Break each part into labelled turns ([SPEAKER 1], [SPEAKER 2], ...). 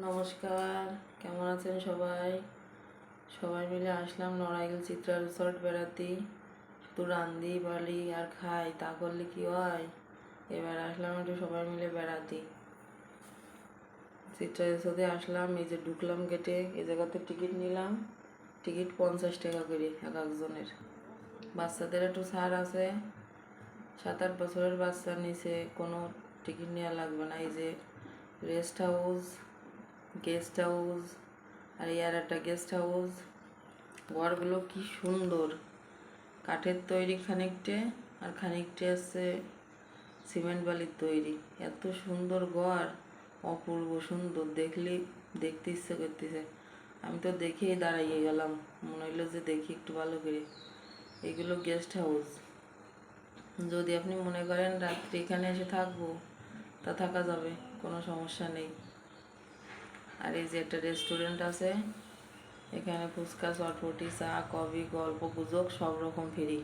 [SPEAKER 1] নমস্কার, কেমন আছেন সবাই? সবাই মিলে আসলাম নড়াইল চিত্রা রিসর্ট বেড়াতে। শুধু রান্ধি বাড়ি আর খাই, তা করলে কি হয়? এবার আসলাম একটু সবাই মিলে বেড়াতে। চিত্রা রিসর্টে আসলাম, এই যে ঢুকলাম গেটে, এই জায়গাতে টিকিট নিলাম। টিকিট 50 টাকা করে এক একজনের। বাচ্চাদের একটু ছাড় আছে, 7-8 বছরের বাচ্চার নিচে কোনো টিকিট নেওয়া লাগবে না। এই যে রেস্ট হাউস, গেস্ট হাউস, আর ইয়ার একটা গেস্ট হাউস। ঘরগুলো কি সুন্দর, কাঠের তৈরি খানিকটে, আর খানিকটে আছে সিমেন্ট বালির তৈরি। এত সুন্দর ঘর, অপূর্ব সুন্দর, দেখতে ইচ্ছে করতেছে। আমি তো দেখেই দাঁড়াইয়ে গেলাম, মনে হইলো যে দেখি একটু ভালো করে। এগুলো গেস্ট হাউস। যদি আপনি মনে করেন রাত্রি এখানে এসে থাকবো, তা থাকা যাবে, কোনো সমস্যা নেই। আর এই যে একটা রেস্টুরেন্ট আছে, এখানে ফুচকা, চটপটি, চা, কফি, গল্প গুজব সব রকম ফ্রি।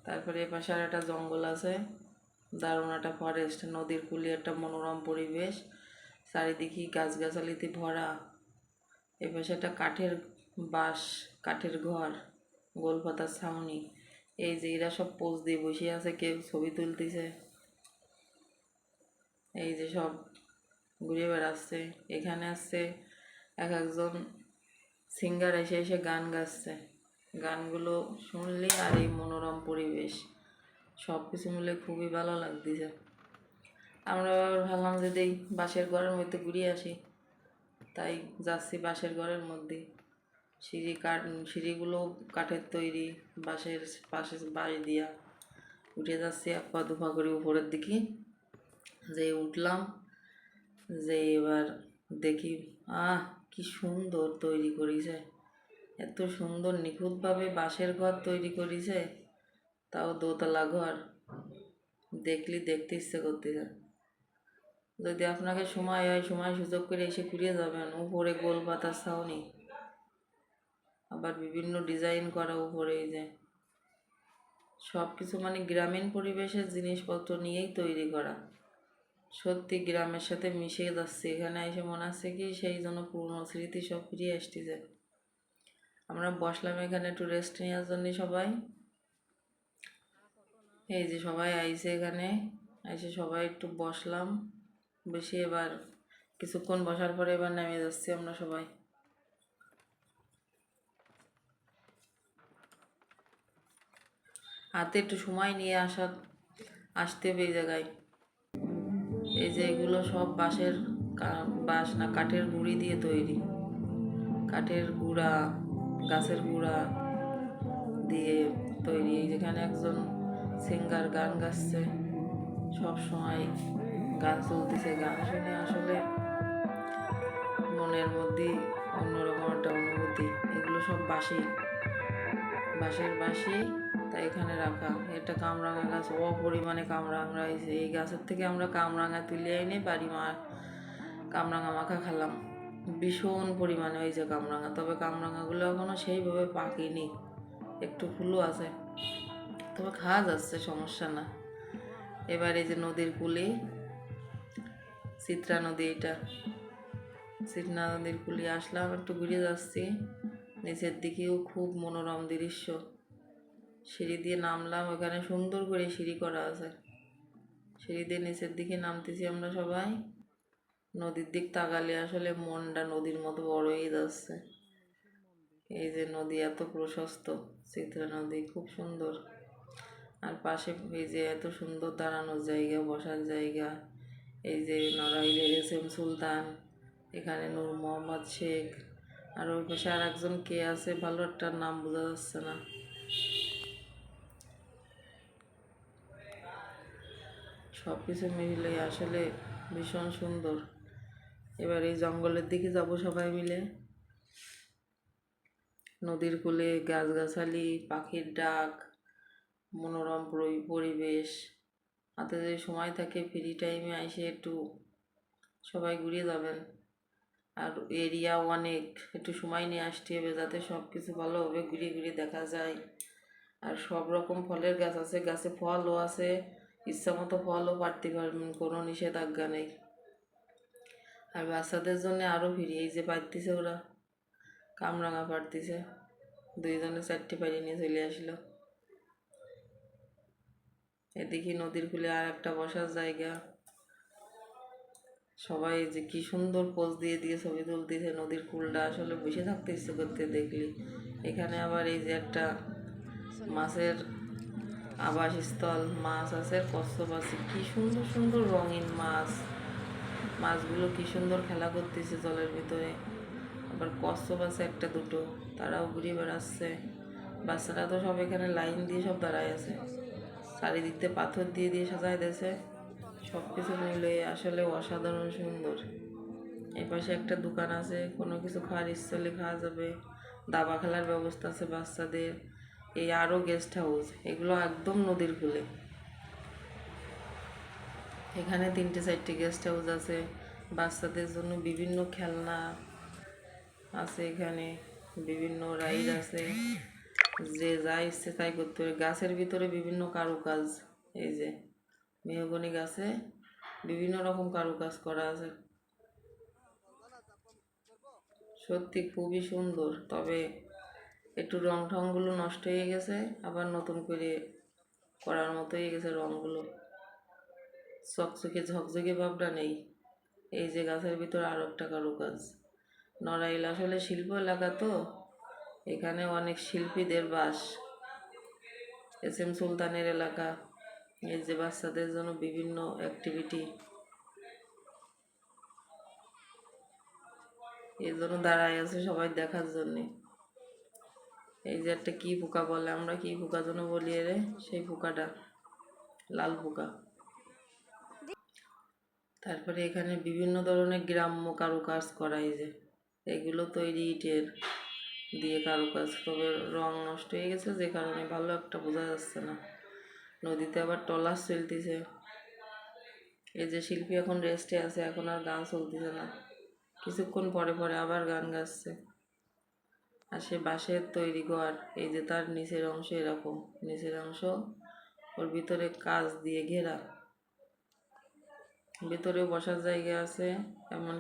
[SPEAKER 1] তারপরে এপাশে আর একটা জঙ্গল আছে, দারুণ একটা ফরেস্ট, নদীর কূলে একটা মনোরম পরিবেশ, চারিদিকে গাছগাছালিতে ভরা। এপাশে একটা কাঠের বাস, কাঠের ঘর, গোলপাতার ছাউনি। এই যে এরা সব পোজ দিয়ে বসে আছে, কেউ ছবি তুলতেছে। এই যে সব ঘুরে বেড়াচ্ছে। এখানে আসছে এক একজন সিঙ্গার, এসে এসে গান গাচ্ছে। গানগুলো শুনলে আর এই মনোরম পরিবেশ সব কিছু মিলে খুবই ভালো লাগতেছে। আমরা ভাবলাম যে এই বাঁশের ঘরের মধ্যে ঘুরে আসি, তাই যাচ্ছি বাঁশের ঘরের মধ্যে। সিঁড়িগুলো কাঠের তৈরি, বাঁশের পাশে বাঁশ দিয়া উঠে যাচ্ছি এক পা দুপা করে উপরের দিকে। যে উঠলাম, যে এবার দেখি, কি সুন্দর তৈরি করেছে, এত সুন্দর নিখুঁতভাবে বাঁশের ঘর তৈরি করেছে, তাও দোতলা ঘর। দেখতে ইচ্ছে করতেছে। যদি আপনাকে সময় হয়, সময় সুযোগ করে এসে ঘুরে যাবেন। উপরে গোল পাতার ছাউনি, আবার বিভিন্ন ডিজাইন করা উপরে। এই যে সব কিছু মানে গ্রামীণ পরিবেশের জিনিসপত্র নিয়েই তৈরি করা। সত্যি গ্রামের সাথে মিশে যাচ্ছে। এখানে এসে মনে হচ্ছে কি সেই জন্য পুরনো স্মৃতি সব ফিরিয়ে আসতেছে। আমরা বসলাম এখানে একটু রেস্ট নেওয়ার জন্য সবাই। এই যে সবাই আইছে এখানে, এসে সবাই একটু বসলাম, বেশি এবার কিছুক্ষণ বসার পরে এবার নেমে যাচ্ছি আমরা সবাই। হাতে একটু সময় নিয়ে আসতে হবে এই জায়গায়। এই যে এগুলো সব বাঁশ না, কাঠের গুঁড়ি দিয়ে তৈরি। কাঠের গুঁড়া, গাছের গুঁড়া দিয়ে তৈরি। যেখানে একজন সিঙ্গার গান গাচ্ছে, সব সময় গান চলতেছে। গান শুনে আসলে মনের মধ্যে অন্যরকম একটা অনুভূতি। এগুলো সব বাঁশের বাঁশি, তাই এখানে রাখা। একটা কামরাঙা গাছ, অপরিমাণে কামরাঙা হয়েছে। এই গাছের থেকে আমরা কামরাঙা তুলে এনে কামরাঙা মাখা খেলাম। ভীষণ পরিমাণে হয়েছে কামরাঙা, তবে কামরাঙাগুলো এখনও সেইভাবে পাকেনি, একটু ফুলও আছে, তবে খাওয়া যাচ্ছে, সমস্যা না। এবার এই যে নদীর কূলে, চিত্রা নদী, এটা চিত্রা নদীর কূলে আসলাম, একটু ঘুরে যাচ্ছি। নিচের দিকেও খুব মনোরম দৃশ্য। সিঁড়ি দিয়ে নামলাম, ওখানে সুন্দর করে সিঁড়ি করা আছে। সিঁড়ি দিয়ে নিচের দিকে নামতেছি আমরা সবাই। নদীর দিক তাকালে আসলে মনটা নদীর মতো বড় হয়ে যাচ্ছে। এই যে নদী এত প্রশস্ত, চিত্রা নদী খুব সুন্দর। আর পাশে এই যে এত সুন্দর দাঁড়ানোর জায়গা, বসার জায়গা। এই যে নড়াইলের SM সুলতান, এখানে নূর মোহাম্মদ শেখ, আর ওই পাশে আর একজন কে আছে, ভালো একটা নাম বোঝা যাচ্ছে না। সব কিছু মিলে আসলে ভীষণ সুন্দর। এবার এই জঙ্গলের দিকে যাব সবাই মিলে। নদীর কূলে গাছগাছালি, পাখির ডাক, মনোরম পরিবেশ। হাতে যদি সময় থাকে ফ্রি টাইমে এসে একটু সবাই ঘুরে যাবেন। আর এরিয়া অনেক, একটু সময় নিয়ে আসতে হবে যাতে সব কিছু ভালোভাবে ঘুরে ঘুরে দেখা যায়। আর সব রকম ফলের গাছ আছে, গাছে ফলও আছে, ইচ্ছা মতো ফলও পাড়তে পারবেন, কোনো নিষেধাজ্ঞা নেই। আর বাচ্চাদের জন্য আরও ফ্রি, এই যে পারতেছে ওরা, কামরাঙা পারতেছে, দুইজনে 4টি পাড়ি নিয়ে চলে আসলো। এদিকে নদীর কূলে আর একটা বসার জায়গা, সবাই যে কি সুন্দর পোজ দিয়ে দিয়ে ছবি তুলতেছে। নদীর কূলটা আসলে বসে থাকতে ইচ্ছে করতে দেখলি। এখানে আবার এই যে একটা মাছের আবাসস্থল, মাছ আছে, কচ্ছপ আছে, কি সুন্দর সুন্দর রঙিন মাছ। মাছগুলো কি সুন্দর খেলা করতেছে জলের ভিতরে। আবার কচ্ছপ আছে একটা দুটো, তারাও ঘুরে বেড়াচ্ছে। বাচ্চারা তো সব এখানে লাইন দিয়ে সব দাঁড়ায় আছে, চারিদিক দিয়ে পাথর দিয়ে দিয়ে সাজায় দিয়েছে। সব কিছু মিলে আসলে অসাধারণ সুন্দর। এই পাশে একটা দোকান আছে, কোনো কিছু খাওয়ার ইচ্ছে হলে খাওয়া যাবে। দাবা খেলার ব্যবস্থা আছে বাচ্চাদের। এই আরও গেস্ট হাউস, এগুলো একদম নদীর কূলে। এখানে 3-4টি গেস্ট হাউস আছে। বাচ্চাদের জন্য বিভিন্ন খেলনা আছে, এখানে বিভিন্ন রাইড আছে, যে যা ইচ্ছে তাই করতে হবে। গাছের ভিতরে বিভিন্ন কারুকাজ, এই যে মেহগনি গাছে বিভিন্ন রকম কারুকাজ করা আছে, সত্যি খুবই সুন্দর। তবে একটু রং ঠংগুলো নষ্ট হয়ে গেছে, আবার নতুন করে করার মতো হয়ে গেছে রঙগুলো, চকচকে ঝকঝকে ভাবটা নেই। এই যে গাছের ভিতর আরও একটা কারুকাজ। নড়াইল আসলে শিল্প এলাকা, তো এখানে অনেক শিল্পীদের বাস। SM সুলতানের এলাকা। এই যে বাচ্চাদের জন্য বিভিন্ন অ্যাক্টিভিটি, এই জন্য দাঁড়ায় আছে সবাই দেখার জন্যে। এই যে একটা কি পোকা বলে, আমরা কি পোকা যেন বলি রে, সেই পোকাটা লাল পোকা। তারপরে এখানে বিভিন্ন ধরনের গ্রাম্য কারুকাজ করা, এই যে এগুলো তৈরি ইটের দিয়ে কারুকাজ, তবে রং নষ্ট হয়ে গেছে যে কারণে ভালো একটা বোঝা যাচ্ছে না। নদীতে আবার ট্রলার চলতেছে। এই যে শিল্পী এখন রেস্টে আছে, এখন আর গান চলতেছে না, কিছুক্ষণ পরে পরে আবার গান গাচ্ছে। আর সে বাঁশের তৈরি ঘর, এই যে তার নিচের অংশ এরকম, নিচের অংশ ওর ভিতরে কাঁচ দিয়ে ঘেরা, ভিতরেও বসার জায়গা আছে। এমন